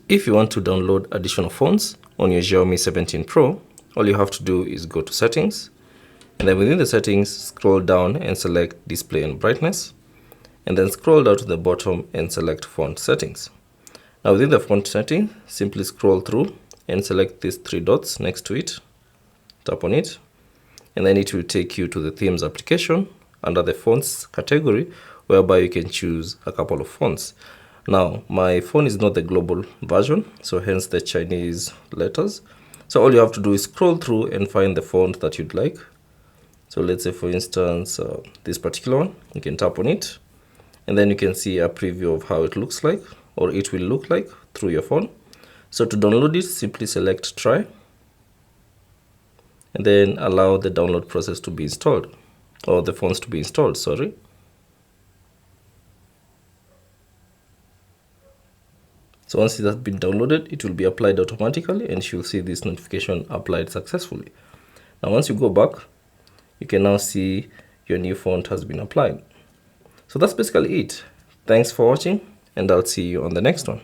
If you want to download additional fonts on your Xiaomi 17 Pro, all you have to do is go to Settings, and then within the settings, scroll down and select Display and Brightness, and then scroll down to the bottom and select Font Settings. Now within the font setting, simply scroll through and select these three dots next to it, tap on it, and then it will take you to the Themes application under the Fonts category, whereby you can choose a couple of fonts. Now, my phone is not the global version, so hence the Chinese letters. So all you have to do is scroll through and find the font that you'd like. So let's say, for instance, this particular one, you can tap on it, and then you can see a preview of how it looks like, or it will look like through your phone. So to download it, simply select Try, and then allow the download process to be installed, or the fonts to be installed, sorry. So once it has been downloaded, it will be applied automatically, and you'll see this notification applied successfully. Now once you go back, you can now see your new font has been applied. So that's basically it. Thanks for watching, and I'll see you on the next one.